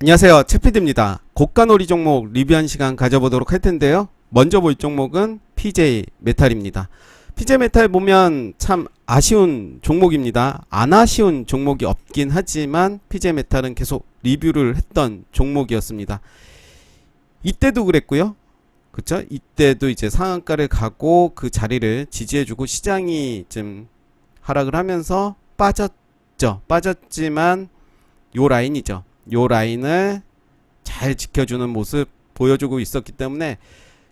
안녕하세요, 채피드입니다. 고가놀이 종목 리뷰한 시간 가져보도록 할 텐데요. 먼저 볼 종목은 PJ 메탈입니다. PJ 메탈 보면 참 아쉬운 종목입니다. 안 아쉬운 종목이 없긴 하지만 PJ 메탈은 계속 리뷰를 했던 종목이었습니다. 이때도 그랬고요. 그쵸? 이때도 이제 상한가를 가고 그 자리를 지지해주고 시장이 좀 하락을 하면서 빠졌죠. 빠졌지만 요 라인이죠. 요 라인을 잘 지켜주는 모습 보여주고 있었기 때문에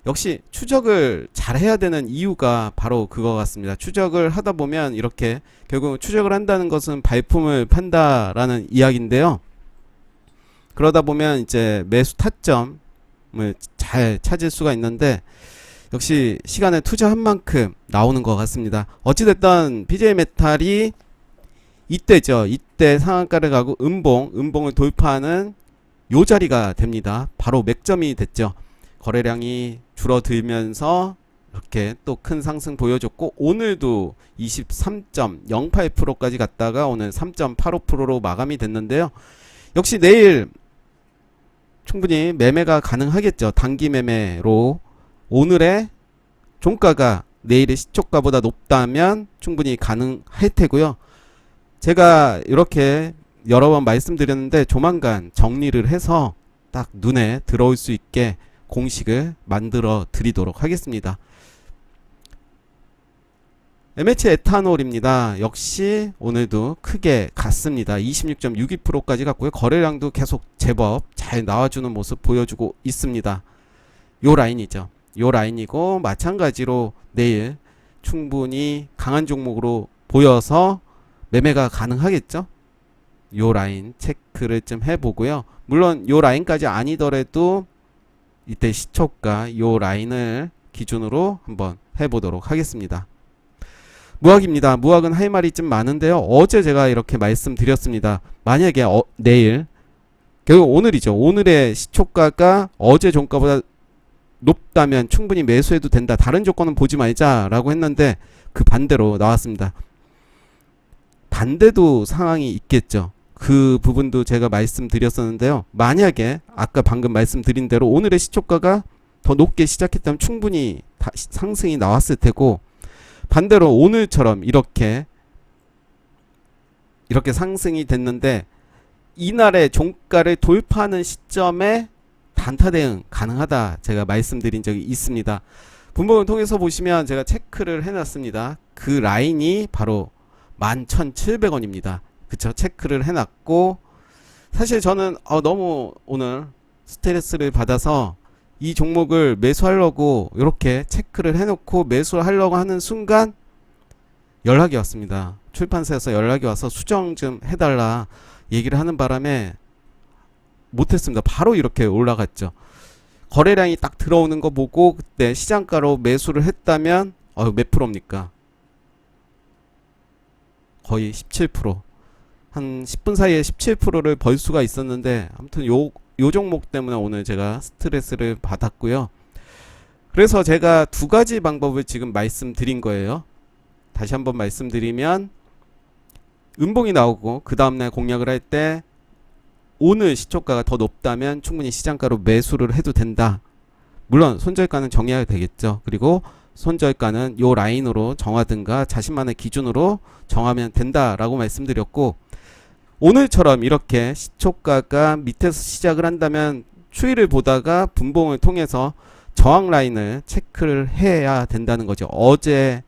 역시 추적을 잘 해야 되는 이유가 바로 그거 같습니다. 추적을 하다 보면 이렇게 결국 추적을 한다는 것은 발품을 판다라는 이야기인데요. 그러다 보면 이제 매수 타점을 잘 찾을 수가 있는데 역시 시간을 투자한 만큼 나오는 것 같습니다. 어찌됐든 BJ 메탈이 이때죠. 이때 상한가를 가고 음봉을 돌파하는 요 자리가 됩니다. 바로 맥점이 됐죠. 거래량이 줄어들면서 이렇게 또 큰 상승 보여줬고 오늘도 23.08%까지 갔다가 오늘 3.85%로 마감이 됐는데요. 역시 내일 충분히 매매가 가능하겠죠. 단기 매매로 오늘의 종가가 내일의 시초가보다 높다면 충분히 가능할 테고요. 제가 이렇게 여러 번 말씀드렸는데 조만간 정리를 해서 딱 눈에 들어올 수 있게 공식을 만들어 드리도록 하겠습니다. MH 에탄올입니다. 역시 오늘도 크게 갔습니다. 26.62%까지 갔고요. 거래량도 계속 제법 잘 나와주는 모습 보여주고 있습니다. 요 라인이죠. 요 라인이고 마찬가지로 내일 충분히 강한 종목으로 보여서 매매가 가능하겠죠. 요 라인 체크를 좀 해보고요. 물론 요 라인까지 아니더라도 이때 시초가 요 라인을 기준으로 한번 해보도록 하겠습니다. 무학입니다. 무학은 할 말이 좀 많은데요. 어제 제가 이렇게 말씀드렸습니다. 만약에 내일 결국 오늘이죠. 오늘의 시초가가 어제 종가보다 높다면 충분히 매수해도 된다. 다른 조건은 보지 말자 라고 했는데 그 반대로 나왔습니다. 반대도 상황이 있겠죠. 그 부분도 제가 말씀드렸었는데요. 만약에 아까 방금 말씀드린 대로 오늘의 시초가가 더 높게 시작했다면 충분히 상승이 나왔을 테고 반대로 오늘처럼 이렇게 상승이 됐는데 이날의 종가를 돌파하는 시점에 단타 대응 가능하다 제가 말씀드린 적이 있습니다. 분봉을 통해서 보시면 제가 체크를 해놨습니다. 그 라인이 바로 11,700원입니다. 그쵸? 체크를 해놨고 사실 저는 너무 오늘 스트레스를 받아서 이 종목을 매수하려고 이렇게 체크를 해놓고 매수하려고 하는 순간 연락이 왔습니다. 출판사에서 연락이 와서 수정 좀 해달라 얘기를 하는 바람에 못했습니다. 바로 이렇게 올라갔죠. 거래량이 딱 들어오는 거 보고 그때 시장가로 매수를 했다면 몇 프로입니까? 거의 17%. 한 10분 사이에 17%를 벌 수가 있었는데 아무튼 요 종목 때문에 오늘 제가 스트레스를 받았고요. 그래서 제가 두 가지 방법을 지금 말씀드린 거예요. 다시 한번 말씀드리면 음봉이 나오고 그 다음날 공략을 할 때 오늘 시초가가 더 높다면 충분히 시장가로 매수를 해도 된다. 물론 손절가는 정해야 되겠죠. 그리고 손절가는 요 라인으로 정하든가 자신만의 기준으로 정하면 된다라고 말씀드렸고 오늘처럼 이렇게 시초가가 밑에서 시작을 한다면 추이를 보다가 분봉을 통해서 저항 라인을 체크를 해야 된다는 거죠. 어제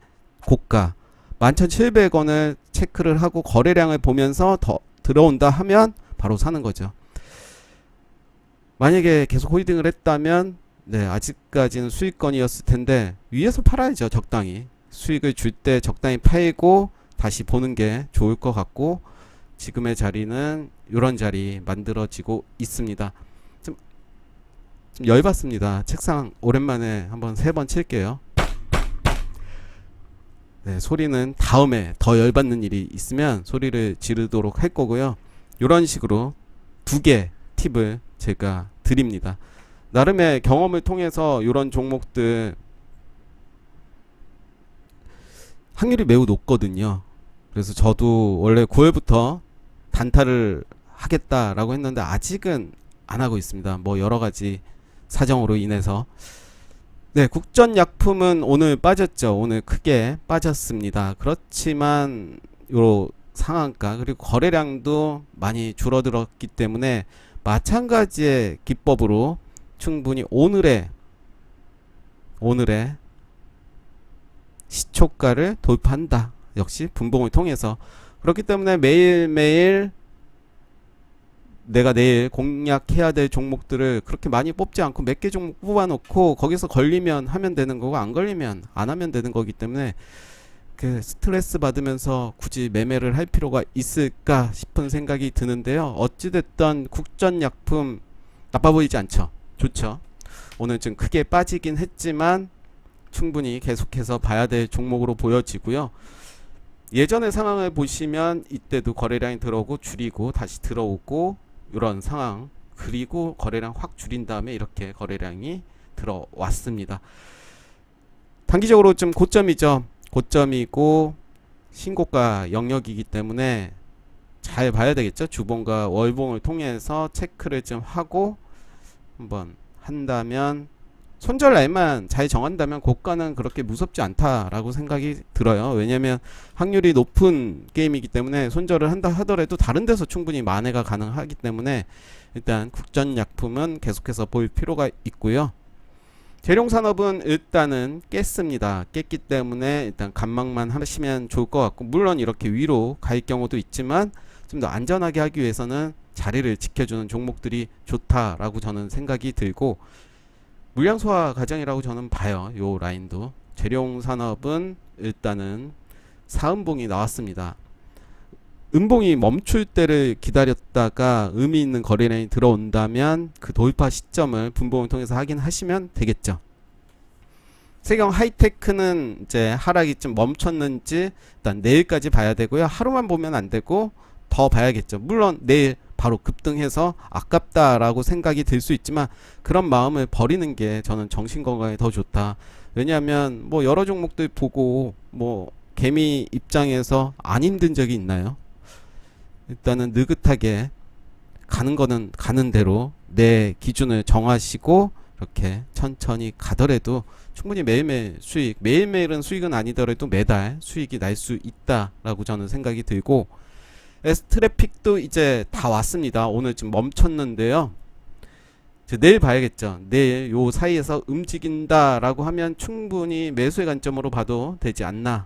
고가 11,700원을 체크를 하고 거래량을 보면서 더 들어온다 하면 바로 사는 거죠. 만약에 계속 홀딩을 했다면 아직까지는 수익권이었을 텐데 위에서 팔아야죠. 적당히 수익을 줄 때 적당히 팔고 다시 보는 게 좋을 것 같고 지금의 자리는 이런 자리 만들어지고 있습니다. 좀 열받습니다. 책상 오랜만에 한번 3번 칠게요. 소리는 다음에 더 열받는 일이 있으면 소리를 지르도록 할 거고요. 이런 식으로 2개 팁을 제가 드립니다. 나름의 경험을 통해서 이런 종목들 확률이 매우 높거든요. 그래서 저도 원래 9월부터 단타를 하겠다라고 했는데 아직은 안 하고 있습니다. 뭐 여러 가지 사정으로 인해서. 네, 국전약품은 오늘 빠졌죠. 오늘 크게 빠졌습니다. 그렇지만 요 상한가 그리고 거래량도 많이 줄어들었기 때문에 마찬가지의 기법으로 충분히 오늘의 시초가를 돌파한다. 역시 분봉을 통해서. 그렇기 때문에 매일매일 내가 내일 공략해야 될 종목들을 그렇게 많이 뽑지 않고 몇 개 종목 뽑아놓고 거기서 걸리면 하면 되는 거고 안 걸리면 안 하면 되는 거기 때문에 그 스트레스 받으면서 굳이 매매를 할 필요가 있을까 싶은 생각이 드는데요. 어찌됐든 국전약품 나빠 보이지 않죠. 좋죠. 오늘 좀 크게 빠지긴 했지만 충분히 계속해서 봐야 될 종목으로 보여지고요. 예전의 상황을 보시면 이때도 거래량이 들어오고 줄이고 다시 들어오고 이런 상황, 그리고 거래량 확 줄인 다음에 이렇게 거래량이 들어왔습니다. 단기적으로 좀 고점이죠. 고점이고 신고가 영역이기 때문에 잘 봐야 되겠죠. 주봉과 월봉을 통해서 체크를 좀 하고 한번 한다면, 손절 라인만 잘 정한다면 고가는 그렇게 무섭지 않다라고 생각이 들어요. 왜냐면 확률이 높은 게임이기 때문에 손절을 한다 하더라도 다른 데서 충분히 만회가 가능하기 때문에 일단 국전약품은 계속해서 볼 필요가 있고요. 재룡산업은 일단은 깼습니다. 깼기 때문에 일단 관망만 하시면 좋을 것 같고, 물론 이렇게 위로 갈 경우도 있지만 좀 더 안전하게 하기 위해서는 자리를 지켜주는 종목들이 좋다라고 저는 생각이 들고, 물량 소화 과정이라고 저는 봐요. 요 라인도. 재룡산업은 일단은 사음봉이 나왔습니다. 음봉이 멈출 때를 기다렸다가 의미 있는 거래량이 들어온다면 그 돌파 시점을 분봉을 통해서 확인하시면 되겠죠. 세경 하이테크는 이제 하락이 좀 멈췄는지 일단 내일까지 봐야 되고요. 하루만 보면 안 되고 더 봐야겠죠. 물론 내일 바로 급등해서 아깝다라고 생각이 들 수 있지만 그런 마음을 버리는 게 저는 정신건강에 더 좋다. 왜냐하면 뭐 여러 종목들 보고 뭐 개미 입장에서 안 힘든 적이 있나요? 일단은 느긋하게 가는 거는 가는 대로 내 기준을 정하시고 이렇게 천천히 가더라도 충분히 매일매일 수익, 매일매일은 수익은 아니더라도 매달 수익이 날 수 있다라고 저는 생각이 들고, S트래픽도 이제 다 왔습니다. 오늘 좀 멈췄는데요. 이제 내일 봐야겠죠. 내일 요 사이에서 움직인다라고 하면 충분히 매수의 관점으로 봐도 되지 않나.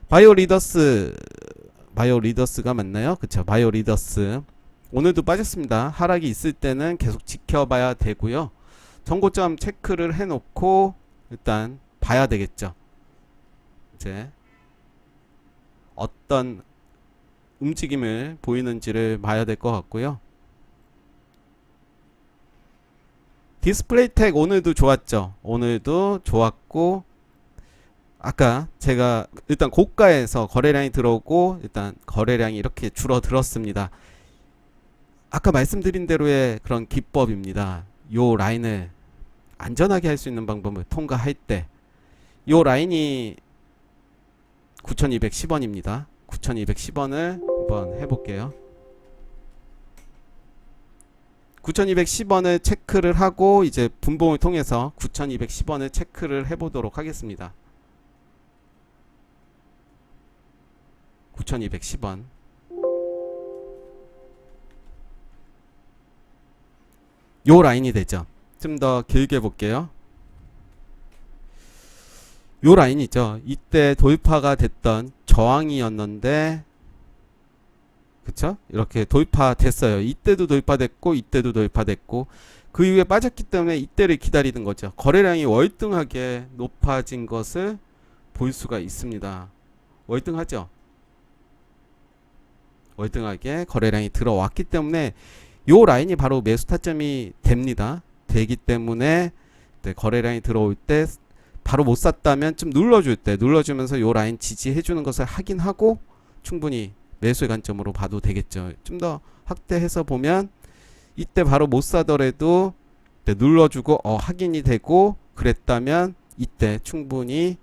바이오리더스가 맞나요? 그쵸. 바이오리더스 오늘도 빠졌습니다. 하락이 있을 때는 계속 지켜봐야 되고요. 정고점 체크를 해놓고 일단 봐야 되겠죠. 이제 어떤 움직임을 보이는지를 봐야 될 것 같고요. 디스플레이텍 오늘도 좋았죠. 오늘도 좋았고, 아까 제가 일단 고가에서 거래량이 들어오고 일단 거래량이 이렇게 줄어들었습니다. 아까 말씀드린 대로의 그런 기법입니다. 요 라인을 안전하게 할 수 있는 방법을 통과할 때, 요 라인이 9210원입니다. 9210원을 한번 해볼게요. 9210원을 체크를 하고 이제 분봉을 통해서 9210원을 체크를 해보도록 하겠습니다. 9210원. 요 라인이 되죠. 좀 더 길게 볼게요. 요 라인이죠. 이때 돌파가 됐던 저항이었는데, 그쵸? 이렇게 돌파됐어요. 이때도 돌파됐고 이때도 돌파됐고, 그 이후에 빠졌기 때문에 이때를 기다리는 거죠. 거래량이 월등하게 높아진 것을 볼 수가 있습니다. 월등하죠. 월등하게 거래량이 들어왔기 때문에 요 라인이 바로 매수 타점이 됩니다. 되기 때문에 거래량이 들어올 때 바로 못 샀다면 좀 눌러줄 때, 눌러주면서 요 라인 지지해주는 것을 확인하고 충분히 매수의 관점으로 봐도 되겠죠. 좀 더 확대해서 보면 이때 바로 못 사더라도 눌러주고 확인이 되고 그랬다면 이때 충분히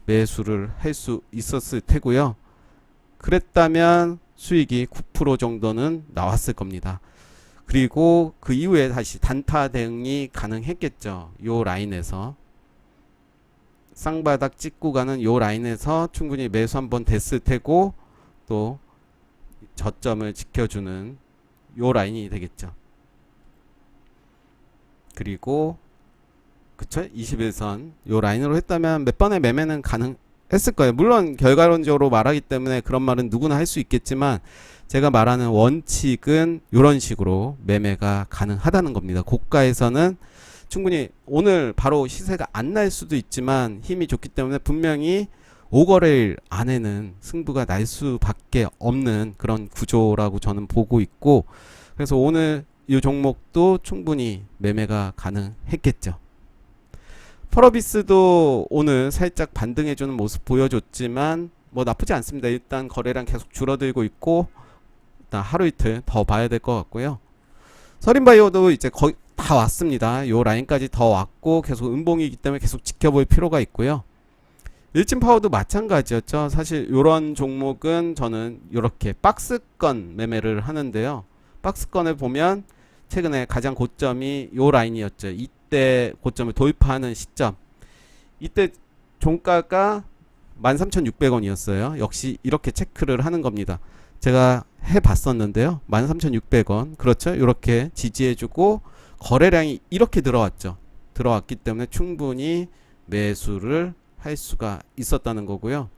매수를 할 수 있었을 테고요. 그랬다면 수익이 9% 정도는 나왔을 겁니다. 그리고 그 이후에 다시 단타 대응이 가능했겠죠. 요 라인에서 쌍바닥 찍고 가는 요 라인에서 충분히 매수 한번 됐을 테고, 또 저점을 지켜주는 요 라인이 되겠죠. 그리고 그쵸? 21선 요 라인으로 했다면 몇 번의 매매는 가능했을 거예요. 물론 결과론적으로 말하기 때문에 그런 말은 누구나 할 수 있겠지만, 제가 말하는 원칙은 이런 식으로 매매가 가능하다는 겁니다. 고가에서는 충분히 오늘 바로 시세가 안 날 수도 있지만 힘이 좋기 때문에 분명히 5거래일 안에는 승부가 날 수밖에 없는 그런 구조라고 저는 보고 있고, 그래서 오늘 이 종목도 충분히 매매가 가능했겠죠. 펄어비스도 오늘 살짝 반등해주는 모습 보여줬지만 뭐 나쁘지 않습니다. 일단 거래량 계속 줄어들고 있고, 일단 하루 이틀 더 봐야 될 것 같고요. 서린바이오도 이제 거의 다 왔습니다. 요 라인까지 더 왔고 계속 음봉이기 때문에 계속 지켜볼 필요가 있고요. 일진파워도 마찬가지였죠. 사실 요런 종목은 저는 이렇게 박스권 매매를 하는데요. 박스권을 보면 최근에 가장 고점이 요 라인이었죠. 이때 고점을 돌파하는 시점, 이때 종가가 13,600원이었어요. 역시 이렇게 체크를 하는 겁니다. 제가 해봤었는데요. 13,600원, 그렇죠. 이렇게 지지해주고 거래량이 이렇게 들어왔죠. 들어왔기 때문에 충분히 매수를 할 수가 있었다는 거고요.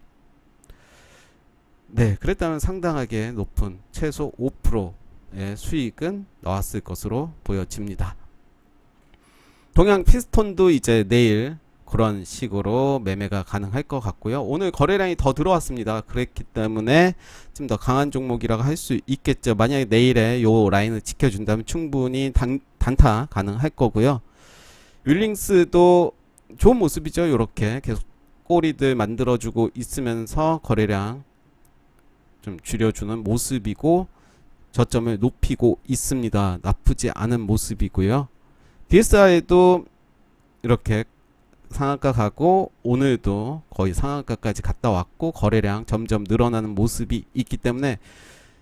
네, 그랬다면 상당하게 높은 최소 5%의 수익은 나왔을 것으로 보여집니다. 동양 피스톤도 이제 내일 그런 식으로 매매가 가능할 것 같고요. 오늘 거래량이 더 들어왔습니다. 그랬기 때문에 좀 더 강한 종목이라고 할 수 있겠죠. 만약에 내일에 요 라인을 지켜준다면 충분히 단타 가능할 거고요. 윌링스도 좋은 모습이죠. 이렇게 계속 꼬리들 만들어주고 있으면서 거래량 좀 줄여주는 모습이고 저점을 높이고 있습니다. 나쁘지 않은 모습이고요. DSI도 이렇게 상한가 가고 오늘도 거의 상한가까지 갔다 왔고 거래량 점점 늘어나는 모습이 있기 때문에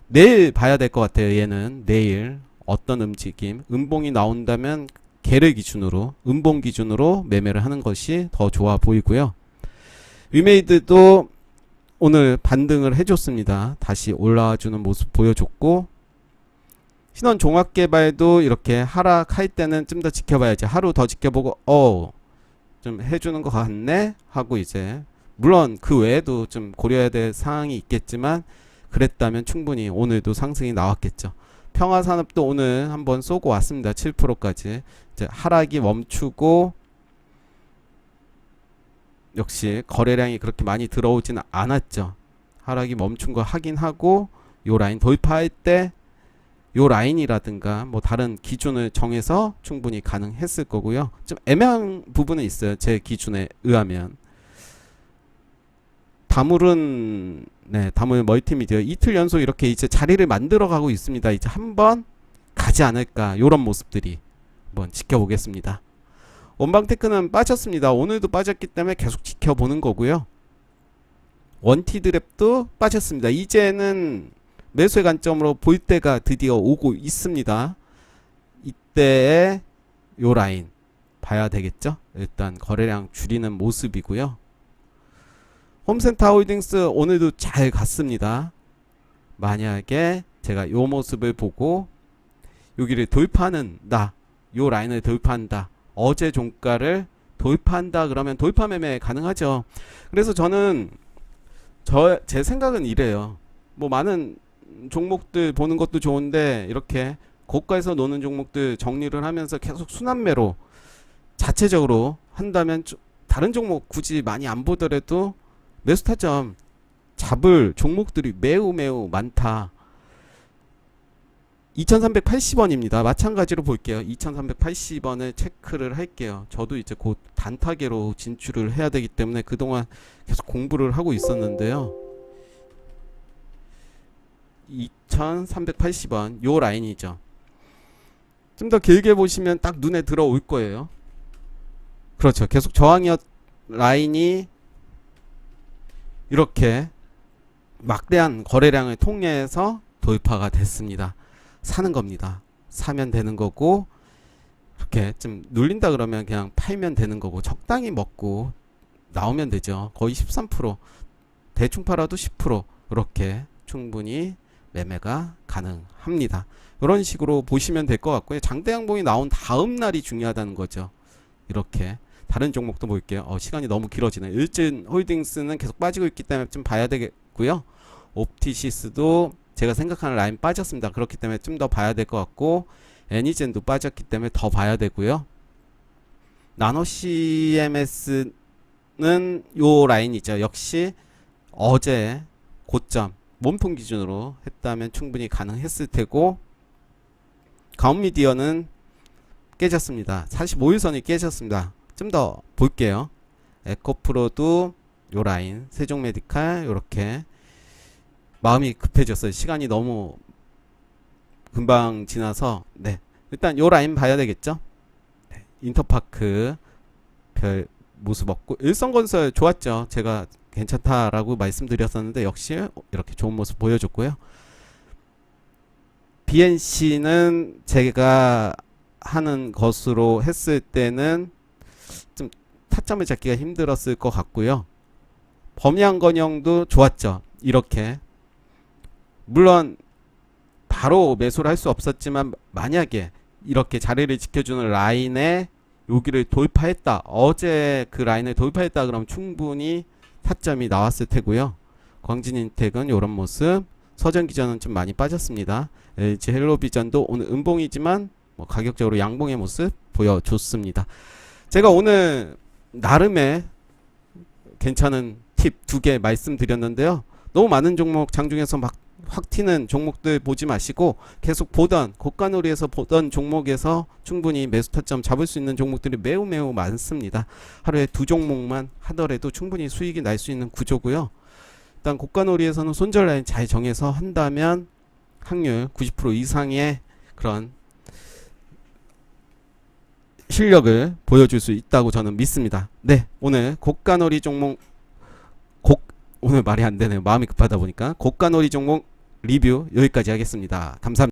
내일 봐야 될 것 같아요. 얘는 내일 어떤 움직임, 음봉이 나온다면 걔를 기준으로, 음봉 기준으로 매매를 하는 것이 더 좋아 보이고요. 위메이드도 오늘 반등을 해줬습니다. 다시 올라와주는 모습 보여줬고, 신원 종합개발도 이렇게 하락할 때는 좀 더 지켜봐야지. 하루 더 지켜보고 좀 해주는 것 같네 하고 이제 물론 그 외에도 좀 고려해야 될 사항이 있겠지만 그랬다면 충분히 오늘도 상승이 나왔겠죠. 평화산업도 오늘 한번 쏘고 왔습니다. 7%까지 이제 하락이 멈추고 역시 거래량이 그렇게 많이 들어오지는 않았죠. 하락이 멈춘 거 확인하고 요 라인 돌파할 때 요 라인이라든가 뭐 다른 기준을 정해서 충분히 가능했을 거고요. 좀 애매한 부분은 있어요. 제 기준에 의하면. 다물은 다물 멀티미디어 이틀 연속 이렇게 이제 자리를 만들어 가고 있습니다. 이제 한번 가지 않을까 요런 모습들이 한번 지켜보겠습니다. 원방테크는 빠졌습니다. 오늘도 빠졌기 때문에 계속 지켜보는 거고요. 원티드랩도 빠졌습니다. 이제는 매수의 관점으로 볼 때가 드디어 오고 있습니다. 이때의 요 라인 봐야 되겠죠. 일단 거래량 줄이는 모습이고요. 홈센터 홀딩스 오늘도 잘 갔습니다. 만약에 제가 요 모습을 보고 여기를 돌파한다, 요 라인을 돌파한다, 어제 종가를 돌파한다 그러면 돌파 매매 가능하죠. 그래서 저는 제 생각은 이래요. 뭐 많은 종목들 보는 것도 좋은데 이렇게 고가에서 노는 종목들 정리를 하면서 계속 순환매로 자체적으로 한다면 다른 종목 굳이 많이 안 보더라도 매수 타점 잡을 종목들이 매우 많다. 2380원입니다. 마찬가지로 볼게요. 2380원을 체크를 할게요. 저도 이제 곧 단타계로 진출을 해야 되기 때문에 그동안 계속 공부를 하고 있었는데요. 2380원 요 라인이죠. 좀 더 길게 보시면 딱 눈에 들어올 거예요. 그렇죠. 계속 저항이었 라인이 이렇게 막대한 거래량을 통해서 돌파가 됐습니다. 사는 겁니다. 사면 되는 거고, 이렇게 좀 눌린다 그러면 그냥 팔면 되는 거고, 적당히 먹고 나오면 되죠. 거의 13%, 대충 팔아도 10% 이렇게 충분히 매매가 가능합니다. 이런 식으로 보시면 될 것 같고요. 장대 양봉이 나온 다음 날이 중요하다는 거죠. 이렇게 다른 종목도 볼게요. 시간이 너무 길어지네. 일진 홀딩스는 계속 빠지고 있기 때문에 좀 봐야 되겠고요. 옵티시스도 제가 생각하는 라인 빠졌습니다. 그렇기 때문에 좀 더 봐야 될 것 같고, 애니젠도 빠졌기 때문에 더 봐야 되고요. 나노 CMS는 요 라인이죠. 역시 어제 고점 몸통 기준으로 했다면 충분히 가능했을 테고, 가온미디어는 깨졌습니다. 45일선이 깨졌습니다. 좀 더 볼게요. 에코프로도 요 라인, 세종메디칼 요렇게 마음이 급해졌어요. 시간이 너무 금방 지나서. 네, 일단 요 라인 봐야 되겠죠. 네, 인터파크 별 모습 없고, 일성건설 좋았죠. 제가 괜찮다라고 말씀드렸었는데 역시 이렇게 좋은 모습 보여줬고요. BNC는 제가 하는 것으로 했을 때는 좀 타점을 잡기가 힘들었을 것 같고요. 범양건영도 좋았죠. 이렇게 물론 바로 매수를 할 수 없었지만, 만약에 이렇게 자리를 지켜주는 라인에 여기를 돌파했다, 어제 그 라인을 돌파했다 그러면 충분히 타점이 나왔을 테고요. 광진인텍은 이런 모습, 서전기전은 좀 많이 빠졌습니다. LG 헬로비전도 오늘 음봉이지만 가격적으로 양봉의 모습 보여줬습니다. 제가 오늘 나름의 괜찮은 팁 2개 말씀드렸는데요. 너무 많은 종목 장중에서 막 확 튀는 종목들 보지 마시고, 계속 보던 고가놀이에서 보던 종목에서 충분히 매수 타점 잡을 수 있는 종목들이 매우 많습니다. 하루에 2종목만 하더라도 충분히 수익이 날 수 있는 구조고요. 일단 고가놀이에서는 손절 라인 잘 정해서 한다면 확률 90% 이상의 그런 실력을 보여줄 수 있다고 저는 믿습니다. 네, 오늘 고가놀이 종목 오늘 말이 안 되네요. 마음이 급하다 보니까 고가놀이 종목 리뷰 여기까지 하겠습니다. 감사합니다.